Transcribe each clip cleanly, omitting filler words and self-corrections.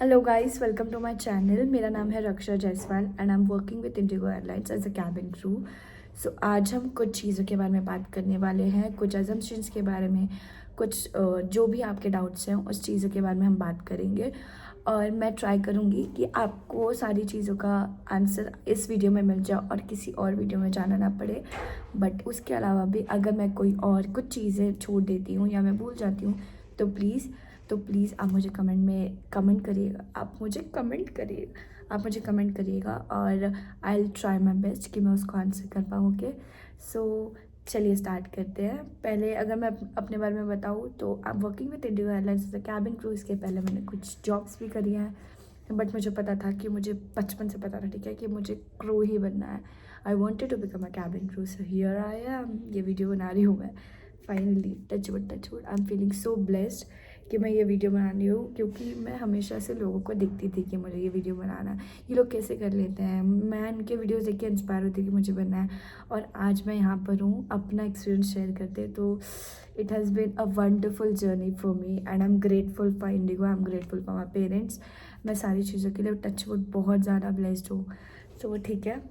Hello guys, welcome to my channel. मेरा नाम है Raksha Jaiswal and I am working with IndiGo airlines as a cabin crew. So आज हम कुछ चीज़ों के बारे में बात करने वाले हैं, कुछ अजम्पशंस के बारे में, कुछ जो भी आपके डाउट्स हैं उस चीज़ों के बारे में हम बात करेंगे। और मैं ट्राई करूँगी कि आपको सारी चीज़ों का आंसर इस वीडियो में मिल जाए और किसी और वीडियो में जाना ना पड़े। बट उसके अलावा भी अगर मैं कोई और कुछ चीज़ें छोड़ देती हूँ या मैं भूल जाती हूँ तो प्लीज़ आप मुझे कमेंट करिएगा। आप मुझे कमेंट करिएगा और I will try my best कि मैं उसको आंसर कर पाऊँ। ओके, सो चलिए स्टार्ट करते हैं। पहले अगर मैं अपने बारे में बताऊँ तो I am working with IndiGo airlines as a cabin crew. इसके पहले मैंने कुछ जॉब्स भी करी हैं, बट मुझे पता था कि मुझे बचपन से पता था, ठीक है, कि मुझे क्रू ही बनना है। I wanted to become a cabin crew, so here I am. ये वीडियो बना रही हूँ मैं finally. Touch wood I am feeling so blessed कि मैं ये वीडियो बना रही हूँ, क्योंकि मैं हमेशा से लोगों को देखती थी कि मुझे ये वीडियो बनाना है, ये लोग कैसे कर लेते हैं। मैं उनके वीडियोस देख के इंस्पायर होती कि मुझे बनना है, और आज मैं यहाँ पर हूँ अपना एक्सपीरियंस शेयर करते। तो it has been a wonderful journey for me and I am grateful for IndiGo, I am grateful for my parents. मैं सारी चीज़ों के लिए टच वुड बहुत ज़्यादा ब्लेस्ड हूँ। तो ठीक है,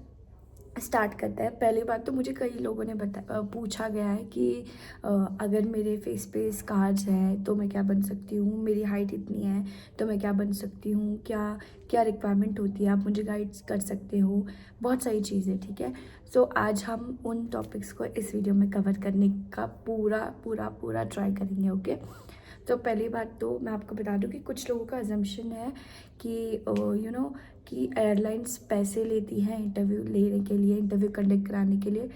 स्टार्ट करते हैं। पहली बात तो मुझे कई लोगों ने पूछा गया है कि अगर मेरे फेस पे स्कार्स हैं तो मैं क्या बन सकती हूँ, मेरी हाइट इतनी है तो मैं क्या बन सकती हूँ, क्या क्या रिक्वायरमेंट होती है, आप मुझे गाइड कर सकते हो, बहुत सारी चीज़ें, ठीक है। सो आज हम उन टॉपिक्स को इस वीडियो में कवर करने का पूरा पूरा पूरा ट्राई करेंगे। ओके, तो पहली बात तो मैं आपको बता दूं कि कुछ लोगों का अजम्पशन है कि कि एयरलाइंस पैसे लेती हैं इंटरव्यू लेने के लिए, इंटरव्यू कंडक्ट कराने के लिए।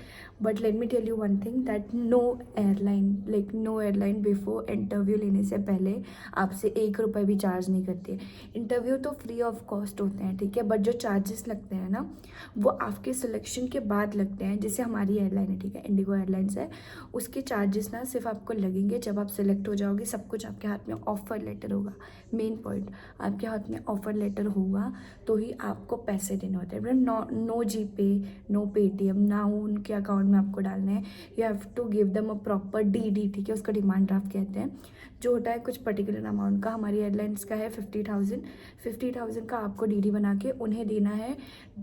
But let me tell you one thing that no airline before interview लेने से पहले आपसे 1 रुपये भी चार्ज नहीं करती। इंटरव्यू तो फ्री ऑफ कॉस्ट होते हैं, ठीक है, बट जो चार्जेस लगते हैं ना वो आपके सिलेक्शन के बाद लगते हैं। जैसे हमारी एयरलाइन है, ठीक है, इंडिगो एयरलाइंस है, उसके चार्जेस ना सिर्फ आपको लगेंगे जब आप सिलेक्ट हो जाओगे, सब कुछ आपके हाथ में ऑफर लेटर होगा। मेन पॉइंट, आपके हाथ में ऑफर लेटर होगा तो ही आपको पैसे देने होते हैं। नो जी पे, नो पेटीएम, ना उनके अकाउंट में आपको डालना है। You have to give them a proper D, ठीक है, उसका डिमांड ड्राफ्ट कहते हैं, जो होता है कुछ पर्टिकुलर अमाउंट का। हमारी एयरलाइंस का है 50,000 का आपको डी बना के उन्हें देना है।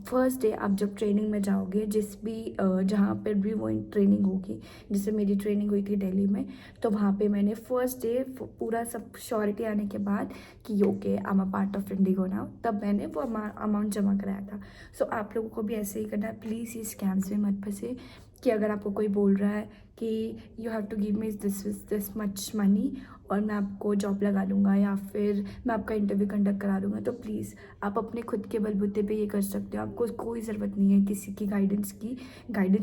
फर्स्ट डे आप जब ट्रेनिंग में जाओगे, जिस भी जहाँ पर भी वो ट्रेनिंग होगी, जैसे मेरी ट्रेनिंग हुई थी दिल्ली में, तो वहाँ पे मैंने फर्स्ट डे पूरा सब श्योरिटी आने के बाद कि okay I am a part of Indigo now, तब मैंने वो अमाउंट जमा कराया था। सो आप लोगों को भी ऐसे ही करना है। प्लीज़ ये स्कैम्स में मत फंसे कि अगर आपको कोई बोल रहा है कि you have to give me this much money और मैं आपको जॉब लगा लूँगा या फिर मैं आपका इंटरव्यू कंडक्ट करा दूँगा, तो प्लीज़ आप अपने खुद के बलबूते पे ये कर सकते हो। आपको कोई ज़रूरत नहीं है किसी की गाइडेंस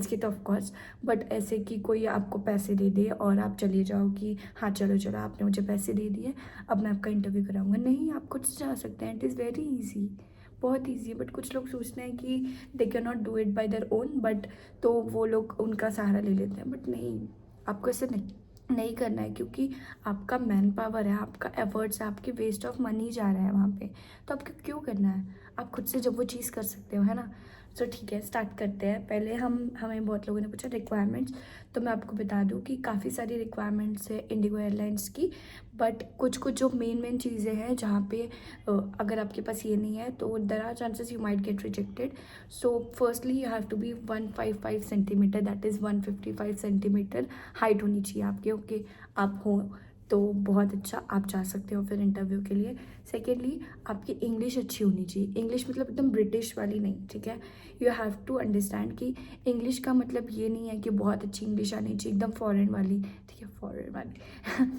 की तो ऑफकोर्स, बट ऐसे कि कोई आपको पैसे दे दे और आप चले जाओ कि हाँ चलो चलो आपने मुझे पैसे दे दिए, अब मैं आपका इंटरव्यू कराऊंगा। नहीं, आप खुद से जा सकते हैं। इट इज़ वेरी ईजी, बहुत ईजी है। बट कुछ लोग सोचते हैं कि they can not do it by their own, but तो वो लोग उनका सहारा ले लेते हैं। बट नहीं, आपको ऐसे नहीं करना है, क्योंकि आपका मैन पावर है, आपका एफर्ट्स है, आपके वेस्ट ऑफ मनी जा रहा है वहाँ पे, तो आपको क्यों करना है। आप खुद से जब वो चीज़ कर सकते हो, है ना। तो ठीक है, स्टार्ट करते हैं। पहले हमें बहुत लोगों ने पूछा रिक्वायरमेंट्स, तो मैं आपको बता दूं कि काफ़ी सारी रिक्वायरमेंट्स है इंडिगो एयरलाइंस की, बट कुछ कुछ जो मेन चीज़ें हैं जहाँ पे अगर आपके पास ये नहीं है तो there are chances you might get rejected. So firstly you have to be 155 centimetre, that is 155 centimetre height होनी चाहिए आपके। ओके, आप हो तो बहुत अच्छा, आप जा सकते हो फिर इंटरव्यू के लिए। सेकेंडली, आपकी इंग्लिश अच्छी होनी चाहिए। इंग्लिश मतलब एकदम ब्रिटिश वाली नहीं, ठीक है। यू हैव टू अंडरस्टैंड कि इंग्लिश का मतलब ये नहीं है कि बहुत अच्छी इंग्लिश आनी चाहिए एकदम फॉरेन वाली, ठीक है, फॉरेन वाली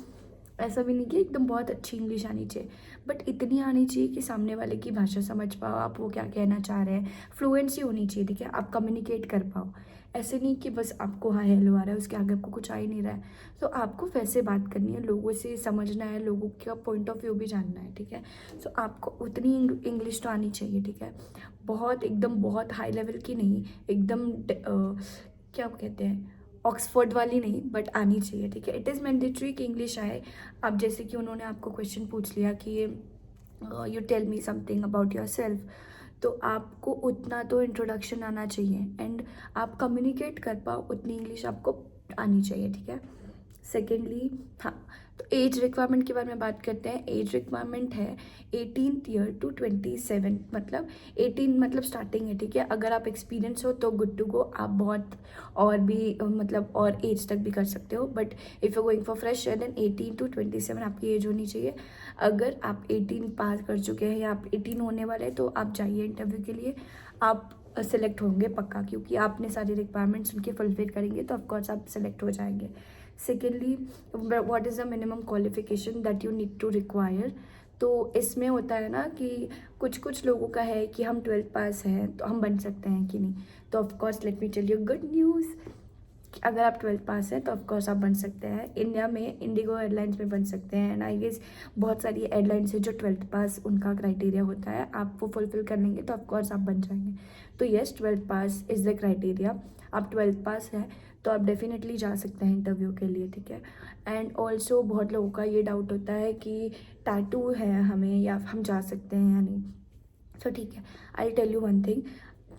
ऐसा भी नहीं कि एकदम बहुत अच्छी इंग्लिश आनी चाहिए, बट इतनी आनी चाहिए कि सामने वाले की भाषा समझ पाओ, आप वो क्या कहना चाह रहे हैं। फ्लुएंसी होनी चाहिए, ठीक है, आप कम्युनिकेट कर पाओ। ऐसे नहीं कि बस आपको हाँ हेलो आ रहा है, उसके आगे आपको कुछ आ ही नहीं रहा है। तो आपको वैसे बात करनी है, लोगों से समझना है, लोगों का पॉइंट ऑफ व्यू भी जानना है, ठीक है। सो आपको उतनी इंग्लिश तो आनी चाहिए, ठीक है, बहुत एकदम बहुत हाई लेवल की नहीं, एकदम क्या कहते हैं ऑक्सफोर्ड वाली नहीं, बट आनी चाहिए, ठीक है। इट इज़ मैंडेटरी कि इंग्लिश आए। अब जैसे कि उन्होंने आपको क्वेश्चन पूछ लिया कि you tell me something about yourself, तो आपको उतना तो इंट्रोडक्शन आना चाहिए एंड आप कम्युनिकेट कर पाओ, उतनी इंग्लिश आपको आनी चाहिए, ठीक है। सेकेंडली, हाँ, तो एज रिक्वायरमेंट के बारे में बात करते हैं। एज रिक्वायरमेंट है 18th ईयर टू 27, मतलब 18 मतलब स्टार्टिंग है, ठीक है। अगर आप एक्सपीरियंस हो तो गुड टू गो, आप बहुत और भी मतलब और एज तक भी कर सकते हो, but if you going for fresher then 18 to 27 आपकी एज होनी चाहिए। अगर आप 18 पास कर चुके हैं या आप 18 होने वाले हैं तो आप जाइए इंटरव्यू के लिए, आप सेलेक्ट होंगे पक्का, क्योंकि आपने सारी रिक्वायरमेंट्स उनके फुलफिल करेंगे तो ऑफकोर्स आप सेलेक्ट हो जाएंगे। Secondly, what is the minimum qualification that you need to require. तो इसमें होता है ना कि कुछ कुछ लोगों का है कि हम 12th पास हैं तो हम बन सकते हैं कि नहीं। तो of course let me tell you good news, अगर आप 12th पास हैं तो ऑफकोर्स आप बन सकते हैं। इंडिया में इंडिगो एयरलाइंस में बन सकते हैं, एंड आई गेस बहुत सारी एयरलाइंस है जो 12th पास उनका क्राइटेरिया होता है, आप वो फुलफिल कर लेंगे तो ऑफकोर्स आप बन जाएंगे। तो yes, 12th pass is the criteria. आप 12th पास हैं तो आप डेफिनेटली जा सकते हैं इंटरव्यू के लिए, ठीक है। एंड ऑल्सो बहुत लोगों का ये डाउट होता है कि टैटू है हमें या हम जा सकते हैं या नहीं। सो ठीक है, I tell you one thing,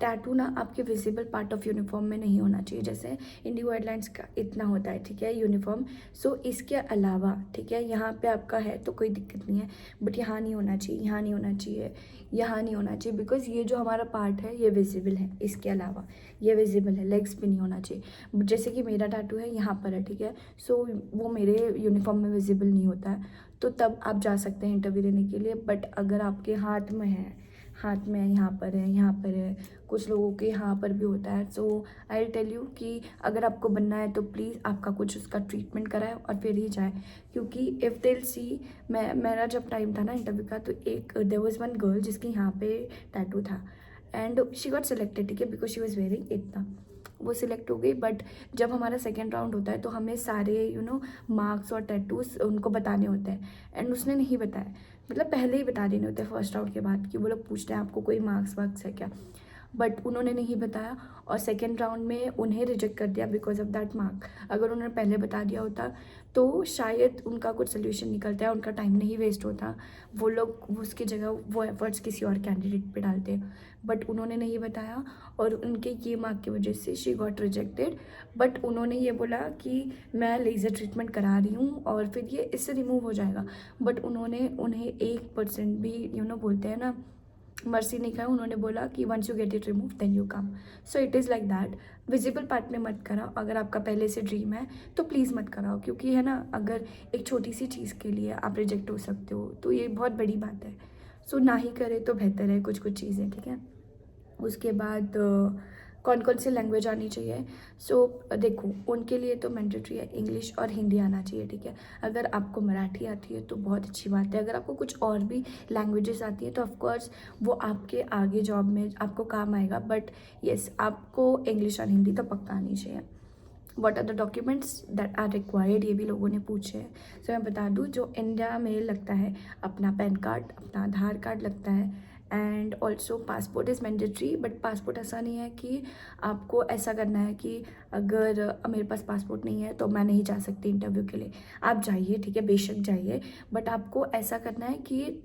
tattoo ना आपके विजिबल पार्ट ऑफ यूनिफॉर्म में नहीं होना चाहिए, जैसे इंडिगो एयरलाइंस का इतना होता है, ठीक है, यूनिफॉर्म। सो इसके अलावा, ठीक है, यहाँ पे आपका है तो कोई दिक्कत नहीं है, बट यहाँ नहीं होना चाहिए, यहाँ नहीं होना चाहिए, यहाँ नहीं होना चाहिए, बिकॉज ये जो हमारा पार्ट है ये विजिबल है। इसके अलावा ये विजिबल है, लेग्स पे नहीं होना चाहिए। जैसे कि मेरा टैटू है यहाँ पर है, ठीक है, सो वो मेरे यूनिफॉर्म में विजिबल नहीं होता है, तो तब आप जा सकते हैं इंटरव्यू देने के लिए। बट अगर आपके हाथ में है, हाथ में यहाँ पर है, यहाँ पर है, कुछ लोगों के यहाँ पर भी होता है, सो आई टेल यू कि अगर आपको बनना है तो प्लीज़ आपका कुछ उसका ट्रीटमेंट कराए और फिर ही जाए, क्योंकि इफ़ दिल सी, मेरा जब टाइम था ना इंटरव्यू का तो एक देयर वाज वन गर्ल जिसके यहाँ पे टैटू था, एंड शी गॉट सिलेक्टेड, ठीक है, बिकॉज शी वॉज वेयरिंग इतना, वो सिलेक्ट हो गई। बट जब हमारा सेकेंड राउंड होता है तो हमें सारे मार्क्स और टैटूज उनको बताने होते हैं, एंड उसने नहीं बताया, मतलब पहले ही बता देने होते हैं फर्स्ट राउंड के बाद कि वो लोग पूछते हैं आपको कोई मार्क्स वार्क्स है क्या, बट उन्होंने नहीं बताया और सेकेंड राउंड में उन्हें रिजेक्ट कर दिया बिकॉज ऑफ दैट मार्क। अगर उन्होंने पहले बता दिया होता तो शायद उनका कुछ सोल्यूशन निकलता है, उनका टाइम नहीं वेस्ट होता, वो लोग उसकी जगह वो एफर्ट्स किसी और कैंडिडेट पे डालते, बट उन्होंने नहीं बताया और उनके ये मार्क की वजह से शी गॉट रिजेक्टेड। बट उन्होंने ये बोला कि मैं लेज़र ट्रीटमेंट करा रही हूँ और फिर ये इससे रिमूव हो जाएगा, बट उन्होंने उन्हें 1% भी बोलते हैं ना, मर्सी नहीं खाया। उन्होंने बोला कि once you get it remove then you come. So it is like that, visible part में मत कराओ। अगर आपका पहले से ड्रीम है तो प्लीज़ मत कराओ, क्योंकि है ना, अगर एक छोटी सी चीज़ के लिए आप रिजेक्ट हो सकते हो तो ये बहुत बड़ी बात है। सो ना ही करे तो बेहतर है कुछ कुछ चीज़ें, ठीक है। उसके बाद कौन कौन सी लैंग्वेज आनी चाहिए। सो देखो, उनके लिए तो मैंडेटरी है इंग्लिश और हिंदी आना चाहिए, ठीक है। अगर आपको मराठी आती है तो बहुत अच्छी बात है, अगर आपको कुछ और भी लैंग्वेजेस आती है तो ऑफकोर्स वो आपके आगे जॉब में आपको काम आएगा, बट येस, आपको इंग्लिश और हिंदी तो पक्का आनी चाहिए। What are the documents that are required, ये भी लोगों ने पूछे हैं। सो मैं बता दूँ, जो इंडिया में लगता है अपना पैन कार्ड, अपना आधार कार्ड लगता है, and also passport is mandatory. But passport ऐसा नहीं है कि आपको ऐसा करना है कि अगर मेरे पास पासपोर्ट नहीं है तो मैं नहीं जा सकती इंटरव्यू के लिए। आप जाइए, ठीक है, बेशक जाइए, बट आपको ऐसा करना है कि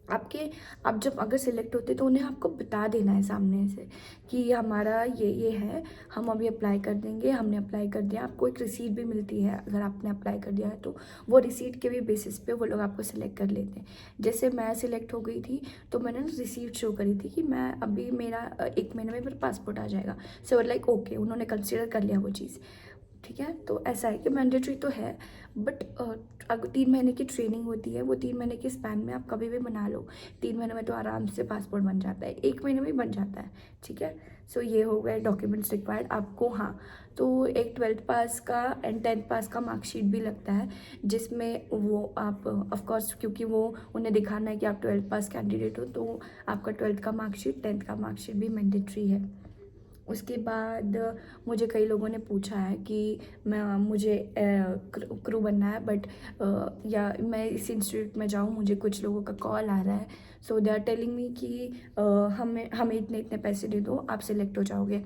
आप जब अगर सिलेक्ट होते तो उन्हें आपको बता देना है सामने से कि हमारा ये है, हम अभी अप्लाई कर देंगे, हमने अप्लाई कर दिया। आपको एक रिसीट भी मिलती है अगर आपने अप्लाई कर दिया है तो, वो रिसीट के भी बेसिस पे वो लोग आपको सिलेक्ट कर लेते हैं। जैसे मैं सिलेक्ट हो गई थी तो मैंने रिसीट शो करी थी कि मैं अभी मेरा 1 महीने में मेरा पासपोर्ट आ जाएगा। सो लाइक ओके, उन्होंने कंसिडर कर लिया वो चीज़, ठीक है। तो ऐसा है कि मैंडेटरी तो है, बट अगर 3 महीने की ट्रेनिंग होती है, वो 3 महीने के स्पैन में आप कभी भी बना लो। 3 महीने में तो आराम से पासपोर्ट बन जाता है, 1 महीने में ही बन जाता है, ठीक है। सो ये हो गए डॉक्यूमेंट्स रिक्वायर्ड आपको। हाँ, तो एक 12th पास का एंड 10th पास का मार्कशीट भी लगता है, जिसमें वो आप ऑफकोर्स, क्योंकि वो उन्हें दिखाना है कि आप 12th पास कैंडिडेट हो, तो आपका 12th का मार्कशीट, 10th का मार्कशीट भी मैंडेटरी है। उसके बाद मुझे कई लोगों ने पूछा है कि मुझे क्रू बनना है, बट या मैं इस इंस्टीट्यूट में जाऊँ, मुझे कुछ लोगों का कॉल आ रहा है, सो दे आर टेलिंग मी कि हमें इतने इतने पैसे दे दो, आप सिलेक्ट हो जाओगे।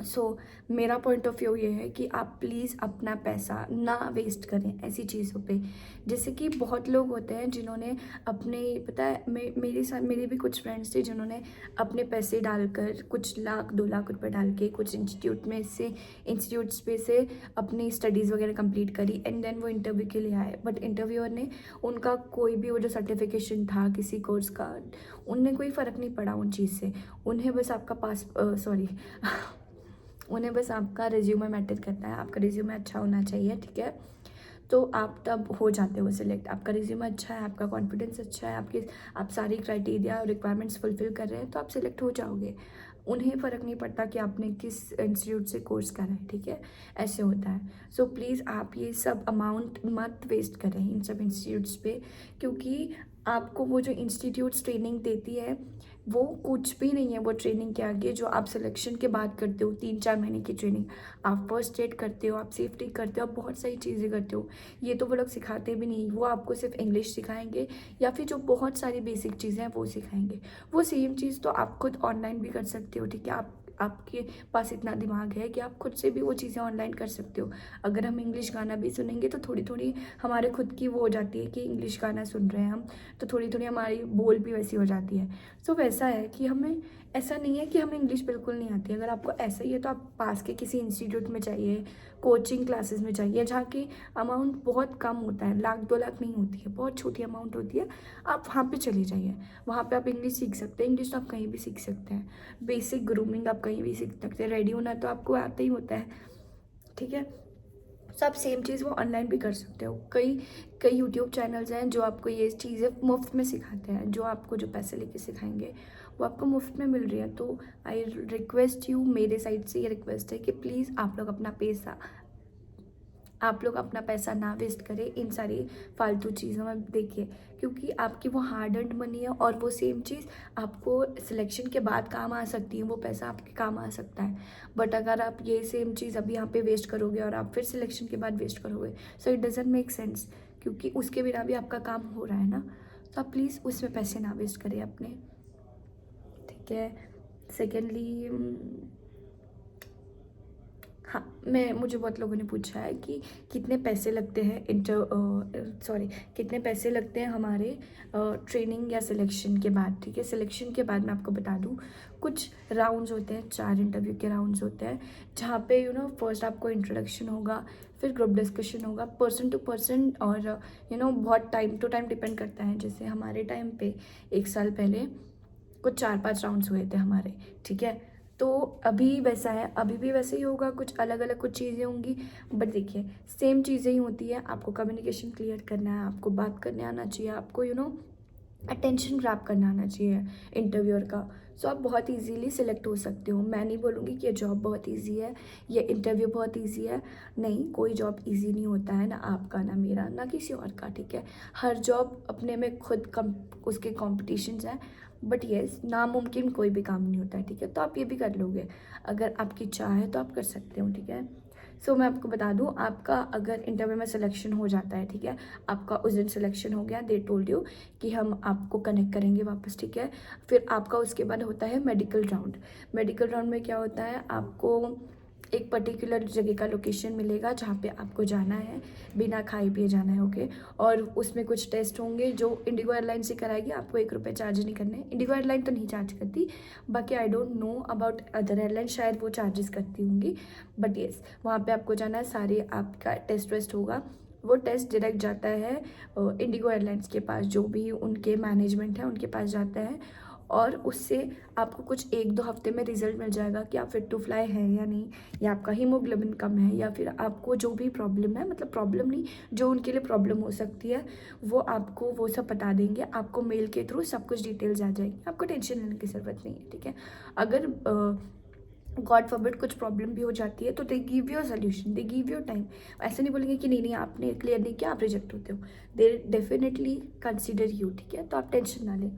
सो मेरा पॉइंट ऑफ व्यू ये है कि आप प्लीज़ अपना पैसा ना वेस्ट करें ऐसी चीज़ों पे। जैसे कि बहुत लोग होते हैं जिन्होंने अपने, पता है, मेरे साथ मेरे भी कुछ फ्रेंड्स थे जिन्होंने अपने पैसे डालकर कुछ लाख 2 लाख रुपए डाल के कुछ इंस्टीट्यूट्स पे से अपनी स्टडीज़ वगैरह कंप्लीट करी एंड देन वो इंटरव्यू के लिए आए, बट इंटरव्यूअर ने उनका कोई भी वो जो सर्टिफिकेशन था किसी कोर्स का, उनने कोई फ़र्क नहीं पड़ा उन चीज़ से। उन्हें बस आपका उन्हें बस आपका रिज्यूमे मैटर करता है, आपका रिज्यूमे अच्छा होना चाहिए, ठीक है। तो आप तब हो जाते हो सिलेक्ट। आपका रिज्यूमे अच्छा है, आपका कॉन्फिडेंस अच्छा है, आप सारी क्राइटेरिया और रिक्वायरमेंट्स फुलफिल कर रहे हैं तो आप सिलेक्ट हो जाओगे। उन्हें फ़र्क नहीं पड़ता कि आपने किस इंस्टीट्यूट से कोर्स करा है, ठीक है। ऐसे होता है। सो प्लीज़ आप ये सब अमाउंट मत वेस्ट करें इन सब इंस्टीट्यूट्स पे, क्योंकि आपको वो जो इंस्टीट्यूट्स ट्रेनिंग देती है वो कुछ भी नहीं है वो ट्रेनिंग के आगे जो आप सिलेक्शन के बाद करते हो। 3-4 महीने की ट्रेनिंग, आप फर्स्ट एड करते हो, आप सेफ्टी करते हो, आप बहुत सारी चीज़ें करते हो। ये तो वो लोग सिखाते भी नहीं, वो आपको सिर्फ इंग्लिश सिखाएंगे या फिर जो बहुत सारी बेसिक चीज़ें हैं वो सिखाएंगे। वो सेम चीज़ तो आप खुद ऑनलाइन भी कर सकते हो, ठीक है। आपके पास इतना दिमाग है कि आप खुद से भी वो चीज़ें ऑनलाइन कर सकते हो। अगर हम इंग्लिश गाना भी सुनेंगे तो थोड़ी थोड़ी हमारे खुद की वो हो जाती है कि इंग्लिश गाना सुन रहे हैं हम, तो थोड़ी थोड़ी हमारी बोल भी वैसी हो जाती है। सो वैसा है कि हमें, ऐसा नहीं है कि हमें इंग्लिश बिल्कुल नहीं आती। अगर आपको ऐसा ही है तो आप पास के किसी इंस्टीट्यूट में चाहिए, कोचिंग क्लासेस में चाहिए जहाँ की अमाउंट बहुत कम होता है, 1-2 लाख नहीं होती है, बहुत छोटी अमाउंट होती है। आप वहाँ पे चले जाइए, वहाँ पे आप इंग्लिश सीख सकते हैं। इंग्लिश तो आप कहीं भी सीख सकते हैं, बेसिक ग्रूमिंग आप कहीं भी सीख सकते हैं। रेडी होना तो आपको आता ही होता है, ठीक है। सब सेम चीज़ वो ऑनलाइन भी कर सकते हो। कई कई यूट्यूब चैनल्स हैं जो आपको ये चीज़ें मुफ्त में सिखाते हैं, जो आपको जो पैसे लेके सिखाएंगे वो आपको मुफ्त में मिल रही है। तो आई रिक्वेस्ट यू, मेरे साइड से ये रिक्वेस्ट है कि प्लीज़ आप लोग अपना पैसा ना वेस्ट करें इन सारी फालतू चीज़ों में। देखिए, क्योंकि आपकी वो हार्ड अर्नड मनी है और वो सेम चीज़ आपको सिलेक्शन के बाद काम आ सकती है, वो पैसा आपके काम आ सकता है। बट अगर आप ये सेम चीज़ अभी यहाँ पे वेस्ट करोगे और आप फिर सिलेक्शन के बाद वेस्ट करोगे, so it doesn't make sense, क्योंकि उसके बिना भी आपका काम हो रहा है ना। तो आप प्लीज़ उसमें पैसे ना वेस्ट करें अपने, ठीक है। सेकेंडली, हाँ, मुझे बहुत लोगों ने पूछा है कि कितने पैसे लगते हैं कितने पैसे लगते हैं हमारे ट्रेनिंग या सिलेक्शन के बाद, ठीक है। सिलेक्शन के बाद मैं आपको बता दूँ, कुछ राउंड्स होते हैं, 4 इंटरव्यू के राउंड्स होते हैं, जहाँ पे फर्स्ट आपको इंट्रोडक्शन होगा, फिर ग्रुप डिस्कशन होगा, पर्सन टू पर्सन, और बहुत टाइम टू टाइम डिपेंड करता है। जैसे हमारे टाइम पे 1 साल पहले कुछ 4-5 राउंड्स हुए थे हमारे, ठीक है। तो अभी वैसा है, अभी भी वैसे ही होगा, कुछ अलग अलग कुछ चीज़ें होंगी, बट देखिए सेम चीज़ें ही होती है। आपको कम्युनिकेशन क्लियर करना है, आपको बात करने आना चाहिए, आपको अटेंशन ग्रैब करना आना चाहिए इंटरव्यूअर का। सो आप बहुत इजीली सिलेक्ट हो सकते हो। मैं नहीं बोलूँगी कि ये जॉब बहुत इजी है, ये इंटरव्यू बहुत इजी है, नहीं, कोई जॉब इजी नहीं होता है, ना आपका, ना मेरा, ना किसी और का, ठीक है। हर जॉब अपने में खुद उसके कॉम्पिटिशन्स हैं, बट येस, नामुमकिन कोई भी काम नहीं होता है, ठीक है। तो आप ये भी कर लोगे, अगर आपकी चाह है तो आप कर सकते हो, ठीक है। सो मैं आपको बता दूं, आपका अगर इंटरव्यू में सिलेक्शन हो जाता है, ठीक है, आपका उस दिन सिलेक्शन हो गया, दे टोल्ड यू कि हम आपको कनेक्ट करेंगे वापस, ठीक है। फिर आपका उसके बाद होता है मेडिकल राउंड। मेडिकल राउंड में क्या होता है, आपको एक पर्टिकुलर जगह का लोकेशन मिलेगा जहाँ पे आपको जाना है, बिना खाए पिए जाना है, ओके। और उसमें कुछ टेस्ट होंगे जो इंडिगो एयरलाइन से कराएगी, आपको 1 रुपये चार्ज नहीं करने। इंडिगो एयरलाइन तो नहीं चार्ज करती, बाकी I don't know about other airline, शायद वो चार्जेस करती होंगी, बट येस, वहाँ पे आपको जाना है, सारे आपका टेस्ट वेस्ट होगा। वो टेस्ट डायरेक्ट जाता है इंडिगो एयरलाइंस के पास, जो भी उनके मैनेजमेंट है उनके पास जाता है, और उससे आपको कुछ 1-2 हफ्ते में रिजल्ट मिल जाएगा कि आप फिट टू फ्लाई है या नहीं, या आपका हीमोग्लोबिन कम है, या फिर आपको जो भी प्रॉब्लम है, मतलब प्रॉब्लम नहीं, जो उनके लिए प्रॉब्लम हो सकती है, वो आपको वो सब बता देंगे। आपको मेल के थ्रू सब कुछ डिटेल्स आ जाएगी, आपको टेंशन लेने की ज़रूरत नहीं है, ठीक है। अगर गॉड फॉरबिड कुछ प्रॉब्लम भी हो जाती है तो they give you a solution, they give you time. ऐसे नहीं बोलेंगे कि नहीं नहीं आपने क्लियर नहीं किया, आप रिजेक्ट होते हो, दे डेफिनेटली कंसिडर यू, ठीक है। तो आप टेंशन ना लें।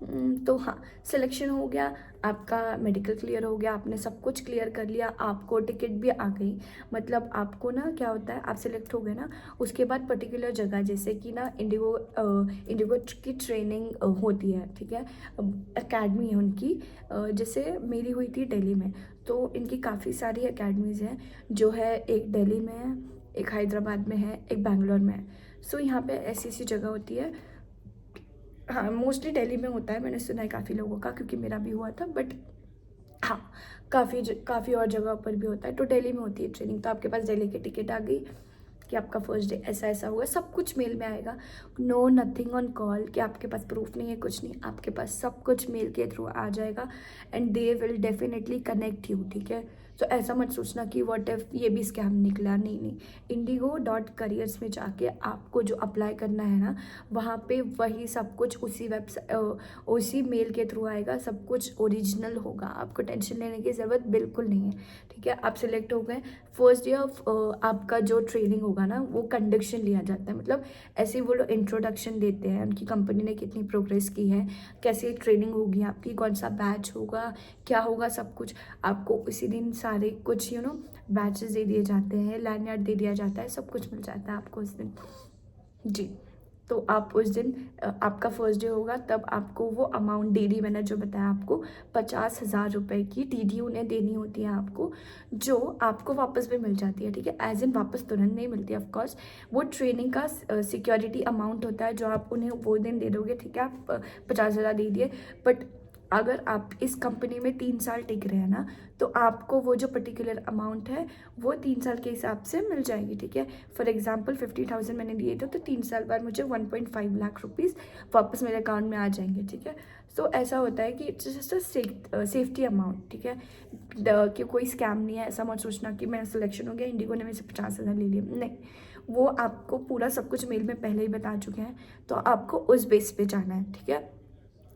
तो हाँ, सिलेक्शन हो गया, आपका मेडिकल क्लियर हो गया, आपने सब कुछ क्लियर कर लिया, आपको टिकट भी आ गई। मतलब आपको ना क्या होता है, आप सिलेक्ट हो गए ना, उसके बाद पर्टिकुलर जगह जैसे कि ना इंडिगो की ट्रेनिंग होती है, ठीक है, एकेडमी है उनकी। जैसे मेरी हुई थी दिल्ली में, तो इनकी काफ़ी सारी एकेडमीज़ हैं, जो है एक दिल्ली में है, एक हैदराबाद में है, एक बैंगलोर में है। सो यहाँ पे ऐसी ऐसी जगह होती है। हाँ, मोस्टली दिल्ली में होता है, मैंने सुना है काफ़ी लोगों का, क्योंकि मेरा भी हुआ था। बट हाँ, काफ़ी और जगह पर भी होता है। तो दिल्ली में होती है ट्रेनिंग, तो आपके पास दिल्ली की टिकट आ गई कि आपका फर्स्ट डे ऐसा ऐसा हुआ, सब कुछ मेल में आएगा। नो नथिंग ऑन कॉल कि आपके पास प्रूफ नहीं है, कुछ नहीं, आपके पास सब कुछ मेल के थ्रू आ जाएगा। And they will definitely connect you, ठीक है। तो ऐसा मत सोचना कि व्हाट इफ ये भी स्कैम निकला, नहीं नहीं। Indigo.careers में जाके आपको जो अप्लाई करना है ना, वहाँ पे वही सब कुछ उसी मेल के थ्रू आएगा, सब कुछ ओरिजिनल होगा, आपको टेंशन लेने की ज़रूरत बिल्कुल नहीं है, ठीक है। आप सिलेक्ट हो गए, फर्स्ट डे ऑफ आपका जो ट्रेनिंग होगा ना, वो कंडक्शन लिया जाता है। मतलब ऐसे ही वो लोग इंट्रोडक्शन देते हैं, उनकी कंपनी ने कितनी प्रोग्रेस की है, कैसे ट्रेनिंग होगी आपकी, कौन सा बैच होगा, क्या होगा, सब कुछ आपको उसी दिन सारे कुछ बैचेस दे दिए जाते हैं, लैंडयार्ड दे दिया जाता है, सब कुछ मिल जाता है आपको उस दिन। जी, तो आप उस दिन आपका फर्स्ट डे होगा, तब आपको वो अमाउंट डीडी मैंने जो बताया आपको 50,000 रुपये की डीडी उन्हें देनी होती है आपको, जो आपको वापस भी मिल जाती है, ठीक है। एज इन वापस तुरंत नहीं मिलती ऑफ कोर्स, वो ट्रेनिंग का सिक्योरिटी अमाउंट होता है जो आप उन्हें वो दिन दे दोगे, ठीक है। आप 50,000 दे दिए, बट अगर आप इस कंपनी में 3 साल टिक रहे हैं ना, तो आपको वो जो पर्टिकुलर अमाउंट है वो 3 साल के हिसाब से मिल जाएगी, ठीक है। फॉर एग्जांपल 50,000 मैंने दिए थे, तो 3 साल बाद मुझे 1.5 लाख रुपीज़ वापस मेरे अकाउंट में आ जाएंगे, ठीक है। सो ऐसा होता है कि it's just a safety amount, ठीक है। कि कोई स्कैम नहीं है, ऐसा मत सोचना कि मेरा सिलेक्शन हो गया, इंडिगो ने मेरे से 50,000 ले लिए, नहीं। वो आपको पूरा सब कुछ मेल में पहले ही बता चुके हैं, तो आपको उस बेस पे जाना है, ठीक है।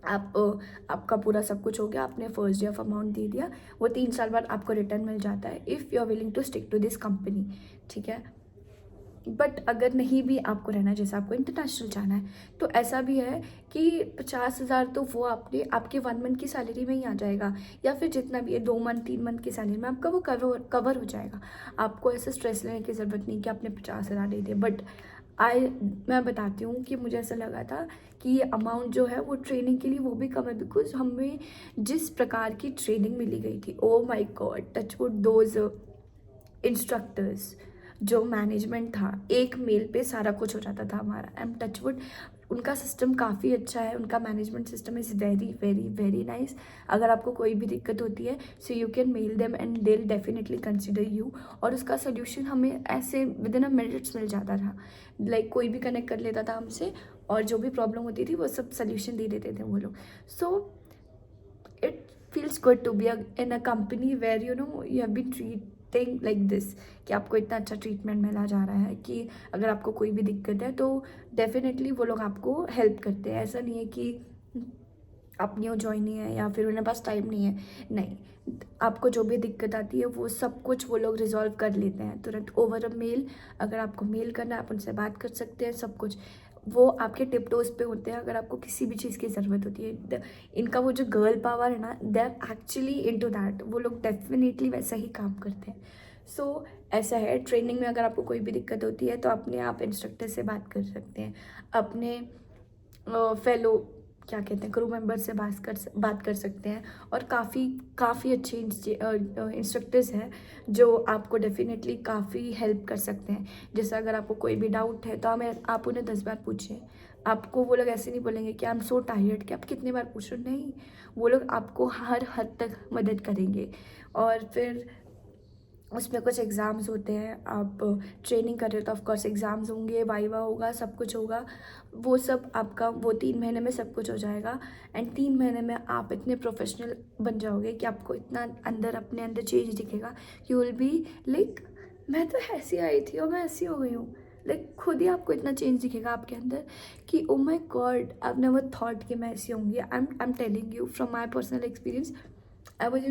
आपका पूरा सब कुछ हो गया, आपने फर्स्ट डे ऑफ अमाउंट दे दिया, वो 3 साल बाद आपको रिटर्न मिल जाता है if you are willing to stick to this company, ठीक है। बट अगर नहीं भी आपको रहना है, जैसे आपको इंटरनेशनल जाना है, तो ऐसा भी है कि 50,000 तो वो आपके 1 मंथ की सैलरी में ही आ जाएगा, या फिर जितना भी है 2 मंथ 3 मंथ की सैलरी में आपका वो कवर हो जाएगा। आपको ऐसे स्ट्रेस लेने की ज़रूरत नहीं कि आपने 50,000 दे दिए। बट मैं बताती हूँ कि मुझे ऐसा लगा था कि ये अमाउंट जो है वो ट्रेनिंग के लिए वो भी कम है, बिकॉज हमें जिस प्रकार की ट्रेनिंग मिली गई थी, ओ my God, touch wood those instructors, जो मैनेजमेंट था, एक मेल पे सारा कुछ हो जाता था हमारा। आई एम टच वुड, उनका सिस्टम काफ़ी अच्छा है, उनका management system is very very very nice. अगर आपको कोई भी दिक्कत होती है, so you can mail them and they will definitely consider you, और उसका सोल्यूशन हमें ऐसे विद इन अ मिनट्स मिल जाता था। लाइक कोई भी कनेक्ट कर लेता था हमसे, और जो भी प्रॉब्लम होती थी वो सब सोल्यूशन दे देते थे वो लोग। सो it feels good to be in a company where you have been treating like this, कि आपको इतना अच्छा ट्रीटमेंट मिला जा रहा है कि अगर आपको कोई भी दिक्कत है तो डेफिनेटली वो लोग आपको हेल्प करते हैं। ऐसा नहीं है कि आप न्यू ज्वाइन नहीं है या फिर उन्हें पास टाइम नहीं है, नहीं। आपको जो भी दिक्कत आती है वो सब कुछ वो लोग रिजॉल्व कर लेते हैं तुरंत ओवर अ मेल। अगर आपको मेल करना है आप उनसे बात कर सकते हैं, सब कुछ वो आपके टिप टोज पे होते हैं। अगर आपको किसी भी चीज़ की ज़रूरत होती है, इनका वो जो गर्ल पावर है ना, they are actually into that, वो लोग डेफिनेटली वैसा ही काम करते हैं। सो ऐसा है, ट्रेनिंग में अगर आपको कोई भी दिक्कत होती है तो अपने आप इंस्ट्रक्टर से बात कर सकते हैं, अपने फेलो क्या कहते हैं क्रू मेंबर से बात कर सकते हैं। और काफ़ी अच्छे इंस्ट्रक्टर्स हैं जो आपको डेफिनेटली काफ़ी हेल्प कर सकते हैं। जैसे अगर आपको कोई भी डाउट है तो आप उन्हें 10 बार पूछें, आपको वो लोग ऐसे नहीं बोलेंगे कि आई एम सो टायर्ड कि आप कितने बार पूछ रहे हो, नहीं। वो लोग आपको हर हद तक मदद करेंगे। और फिर उसमें कुछ एग्ज़ाम्स होते हैं, आप ट्रेनिंग कर रहे हो तो ऑफकोर्स एग्ज़ाम्स होंगे, वाइवा होगा, सब कुछ होगा। वो सब आपका वो 3 महीने में सब कुछ हो जाएगा। एंड 3 महीने में आप इतने प्रोफेशनल बन जाओगे कि आपको इतना अपने अंदर चेंज दिखेगा, यू विल बी लाइक मैं तो ऐसी आई थी और मैं ऐसी हो गई हूँ। लाइक खुद ही आपको इतना चेंज दिखेगा आपके अंदर कि oh my god, I never thought कि मैं ऐसी होंगी। I am telling you from my personal experience. I was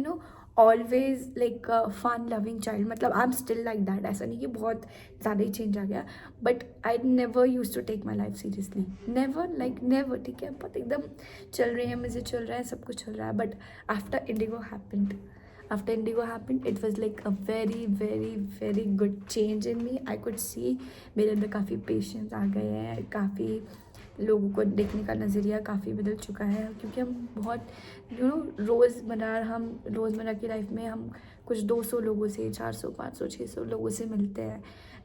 always like fun loving child, मतलब I am still like that, ऐसा नहीं कि बहुत ज़्यादा ही चेंज आ गया, but I never use to take my life seriously, never, like never, ठीक है, बहुत एकदम चल रही है, मज़े चल रहा है, सब कुछ चल रहा है, but after Indigo happened, it was like a very very very good change in me. I could see मेरे अंदर काफ़ी पेशेंस आ गए हैं, काफ़ी लोगों को देखने का नज़रिया काफ़ी बदल चुका है, क्योंकि हम बहुत रोज़मर्रा की लाइफ में हम कुछ 200 लोगों से, 400 500 600 लोगों से मिलते हैं,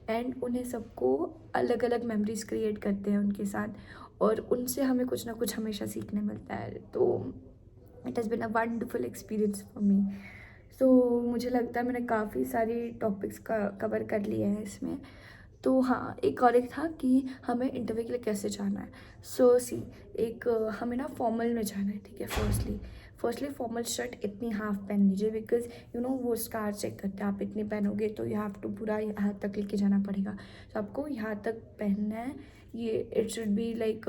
एंड उन्हें सबको अलग अलग मेमोरीज क्रिएट करते हैं उनके साथ, और उनसे हमें कुछ ना कुछ हमेशा सीखने मिलता है। तो it has been a wonderful experience for me. So मुझे लगता है मैंने काफ़ी सारी टॉपिक्स का कवर कर लिए हैं इसमें। तो हाँ, एक था कि हमें इंटरव्यू के लिए कैसे जाना है। सो सी, हमें ना फॉर्मल में जाना है, ठीक है। फर्स्टली फॉर्मल शर्ट इतनी हाफ पहन लीजिए, बिकॉज वो स्कार चेक करते हैं, आप इतनी पहनोगे तो यू हैव टू पूरा यहाँ तक लेके जाना पड़ेगा, तो आपको यहाँ तक पहनना है। ये it should be like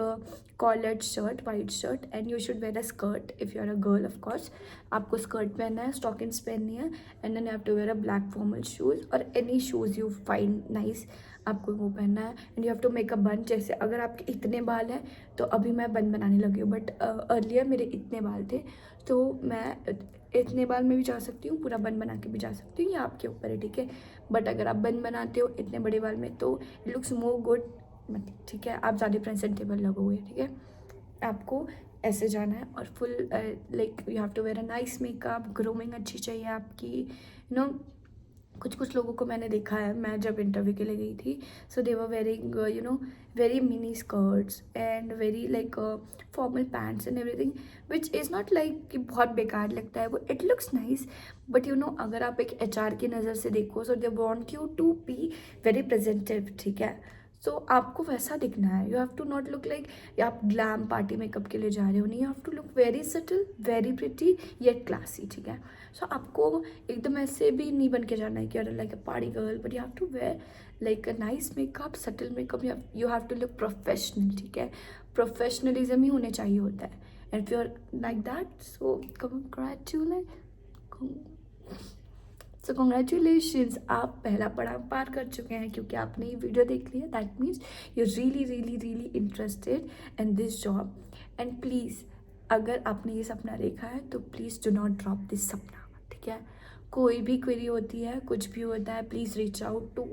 collared shirt, white shirt, and you should wear a skirt if you are a girl, of course आपको स्कर्ट पहनना है, स्टॉकिंग्स पहननी है, and then you have to wear a black formal shoes और any shoes you find nice, आपको वो पहनना है। And you have to make a bun, जैसे अगर आपके इतने बाल हैं तो अभी मैं बन बनाने लगी हूँ, बट अर्लियर मेरे इतने बाल थे, तो मैं इतने बाल में भी जा सकती हूँ, पूरा बन बना के भी जा सकती हूँ, ये आपके ऊपर है, ठीक है। बट अगर आप बन बनाते हो इतने बड़े बाल में तो इट लुक्स मोर गुड, ठीक है, आप ज़्यादा प्रेजेंटेबल लगोगे, ठीक है। आपको ऐसे जाना है, और full like you have to wear a nice makeup, grooming अच्छी चाहिए आपकी, कुछ कुछ लोगों को मैंने देखा है, मैं जब इंटरव्यू के लिए गई थी, so they were wearing very mini skirts and very like formal pants and everything, which is not like कि बहुत बेकार लगता है वो, इट लुक्स नाइस, बट अगर आप एक HR की नज़र से देखो, so they want you to be very presentive, ठीक है। सो आपको वैसा दिखना है, you have to not look like आप ग्लैम पार्टी मेकअप के लिए जा रहे हो, नहीं, you have to look very subtle, very pretty, yet classy, ठीक है। सो आपको एकदम ऐसे भी नहीं बन के जाना है कि like a party girl, but you have to wear like a nice makeup, subtle makeup, you have to look professional, ठीक है। प्रोफेशनलिज्म ही होने चाहिए होता है, and if you are like that, so congratulations, आप पहला पड़ाव पार कर चुके हैं, क्योंकि आपने ये वीडियो देख लिया, that means you really really really interested in this job. And please, अगर आपने ये सपना देखा है तो please do not drop this सपना, ठीक है। कोई भी क्वेरी होती है, कुछ भी होता है, please reach out to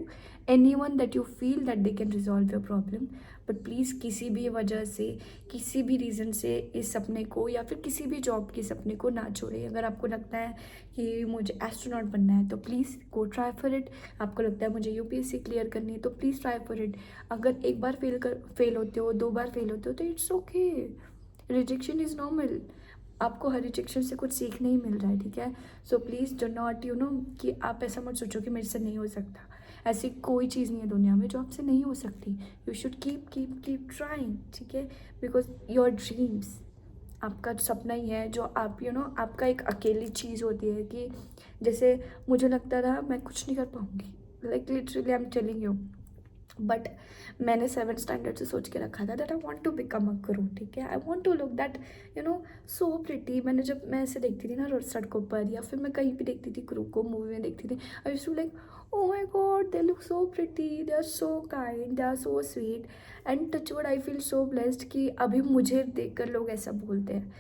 anyone that you feel that they can resolve your problem, but please किसी भी वजह से, किसी भी रीज़न से इस सपने को या फिर किसी भी जॉब के सपने को ना छोड़े। अगर आपको लगता है कि मुझे एस्ट्रोनॉट बनना है तो please go try for it. आपको लगता है मुझे UPSC क्लियर करनी है तो प्लीज़ ट्राई फॉर इट। अगर एक बार फेल होते हो, 2 बार फेल होते हो, तो it's okay, rejection is normal, आपको हर रिजेक्शन से कुछ सीखने ही मिल रहा है, ठीक है। सो प्लीज़ डू नॉट कि आप ऐसा मत सोचो कि मेरे से नहीं हो सकता, ऐसी कोई चीज़ नहीं है दुनिया में जो आपसे नहीं हो सकती। यू शुड कीप ट्राइंग, ठीक है, बिकॉज योर ड्रीम्स, आपका सपना ही है जो आप आपका एक अकेली चीज़ होती है, कि जैसे मुझे लगता था मैं कुछ नहीं कर पाऊँगी, like literally I am telling you, but मैंने 7th स्टैंडर्ड से सोच के रखा था that I want to become a crew, ठीक है। I want to look that so pretty. जब मैं ऐसे देखती थी ना रोड सड़कों पर, या फिर मैं कहीं भी देखती थी गुरु को, मूवी में देखती थी, I used to like, oh my god, they look so pretty, they are so kind, they are so sweet, and touch wood I feel so blessed कि अभी मुझे देखकर लोग ऐसा बोलते हैं।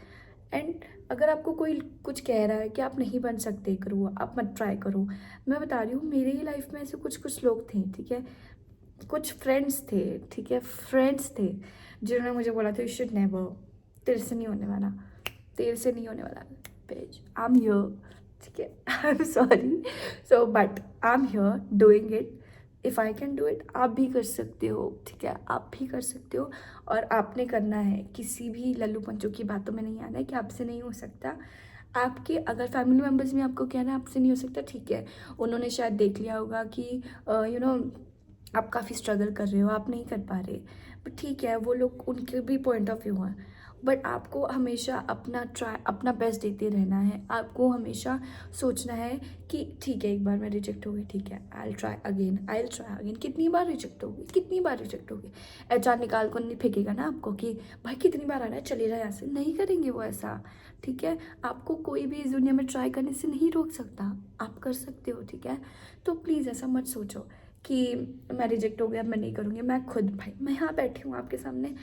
एंड अगर आपको कोई कुछ कह रहा है कि आप नहीं बन सकते गुरु, आप मत ट्राई करो, मैं बता रही हूँ मेरी ही लाइफ में ऐसे कुछ कुछ लोग थे, ठीक है, कुछ फ्रेंड्स थे, ठीक है, फ्रेंड्स थे जिन्होंने मुझे बोला था यू शुड नेवर, तेरे से नहीं होने वाला, तेरे से नहीं होने वाला, पेज आई एम हियर, ठीक है, I am sorry, so but I am here doing it, if I can do it, आप भी कर सकते हो, ठीक है, आप भी कर सकते हो, और आपने करना है, किसी भी लल्लू पंचों की बातों में नहीं आना है कि आपसे नहीं हो सकता। आपके अगर फैमिली मेम्बर्स में आपको कहना है आपसे नहीं हो सकता, ठीक है, उन्होंने शायद देख लिया होगा कि आप काफ़ी स्ट्रगल कर रहे हो, आप नहीं कर पा रहे, बट ठीक है, वो लोग, उनके भी पॉइंट ऑफ व्यू है, बट आपको हमेशा अपना बेस्ट देते रहना है। आपको हमेशा सोचना है कि ठीक है, एक बार मैं रिजेक्ट हो गई, ठीक है, आई विल ट्राई अगेन। कितनी बार रिजेक्ट होगी, कितनी बार रिजेक्ट होगी? एचआर निकाल कर नहीं फेंकेगा ना आपको कि भाई कितनी बार आ रहा है, चले जाए यहाँ से। नहीं करेंगे वो ऐसा, ठीक है। आपको कोई भी इस दुनिया में ट्राई करने से नहीं रोक सकता, आप कर सकते हो, ठीक है। तो प्लीज़ ऐसा मत सोचो कि मैं रिजेक्ट हो गया, मैं नहीं करूँगी। मैं खुद, भाई मैं यहाँ बैठी हूँ आपके सामने,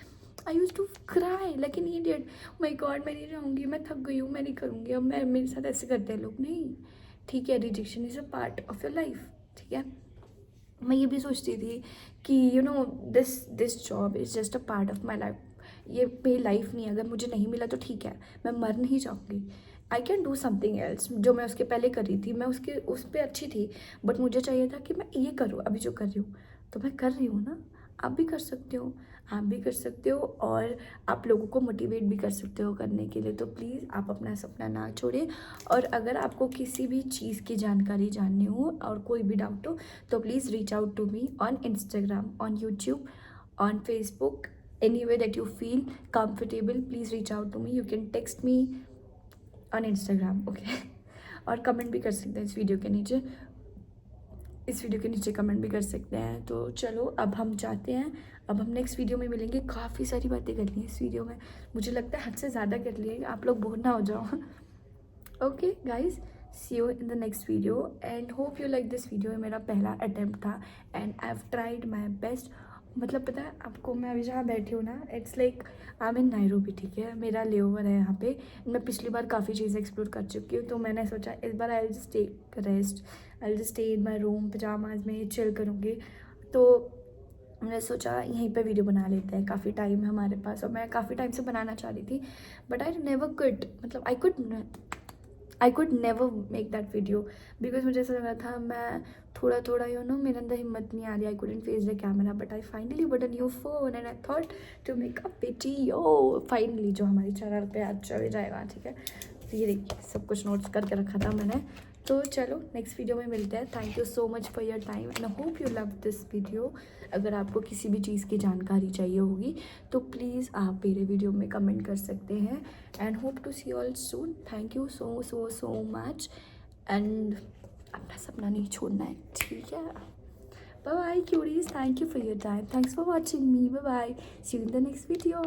I use to cry like an idiot, my god मैं नहीं जाऊँगी, मैं थक गई हूँ, मैं नहीं करूँगी। अब मैं, मेरे साथ ऐसे करते हैं लोग। नहीं, ठीक है, rejection is a part of your life, ठीक है। मैं ये भी सोचती थी कि you know this job is just a part of my life. ये मेरी लाइफ नहीं है, अगर मुझे नहीं मिला तो ठीक है, मैं मर नहीं जाऊँगी। I can do something else. जो मैं उसके पहले कर रही थी, मैं उस पर अच्छी थी, बट मुझे चाहिए था कि मैं ये करूँ अभी जो कर रही हूँ, तो मैं कर रही हूँ ना। आप भी कर सकते हो, आप भी कर सकते हो, और आप लोगों को मोटिवेट भी कर सकते हो करने के लिए। तो प्लीज़ आप अपना सपना ना छोड़ें। और अगर आपको किसी भी चीज़ की जानकारी जाननी हो और कोई भी डाउट हो, तो please reach out to me on Instagram, on YouTube, on Facebook, anywhere that you feel comfortable. Please reach out to me. You can text me on Instagram, okay? और कमेंट भी कर सकते हैं इस वीडियो के नीचे कमेंट भी कर सकते हैं। तो चलो अब हम जाते हैं, अब हम नेक्स्ट वीडियो में मिलेंगे। काफ़ी सारी बातें कर ली हैं इस वीडियो में, मुझे लगता है हद से ज़्यादा कर लिए, आप लोग बोर ना हो जाओ। Okay guys, see you in the next video and hope you like this video. मेरा पहला अटैम्प्ट था and I have tried my best. मतलब पता है आपको, मैं अभी जहाँ बैठी हूँ ना, it's like I am in Nairobi, ठीक है। मेरा लेओवर है यहाँ पे। मैं पिछली बार काफ़ी चीज़ें एक्सप्लोर कर चुकी हूँ, तो मैंने सोचा इस बार I just take rest, I just stay in my room, pyjamas में चिल करूँगी। तो मैंने सोचा यहीं पे वीडियो बना लेते हैं, काफ़ी टाइम है हमारे पास, और मैं काफ़ी टाइम से बनाना चाह रही थी, बट आई नेवर कुड, मतलब I could never make that video because मुझे ऐसा लग रहा था, मैं थोड़ा थोड़ा मेरे अंदर हिम्मत नहीं आ रही, I couldn't face the camera, but I finally but a new phone and I thought to make a video finally, जो हमारी चैनल पे आज चल जाएगा, ठीक है। तो ये देखिए सब कुछ नोट्स करके रखा था मैंने। तो चलो नेक्स्ट वीडियो में मिलते हैं। Thank you so much for your time and I hope you love this video. अगर आपको किसी भी चीज़ की जानकारी चाहिए होगी तो प्लीज़ आप मेरे वीडियो में कमेंट कर सकते हैं and hope to see all soon. Thank you so so so much and अपना सपना नहीं छोड़ना है, ठीक है। Bye bye cuties, thank you for your time, thanks for watching me, bye bye, see you in the next video.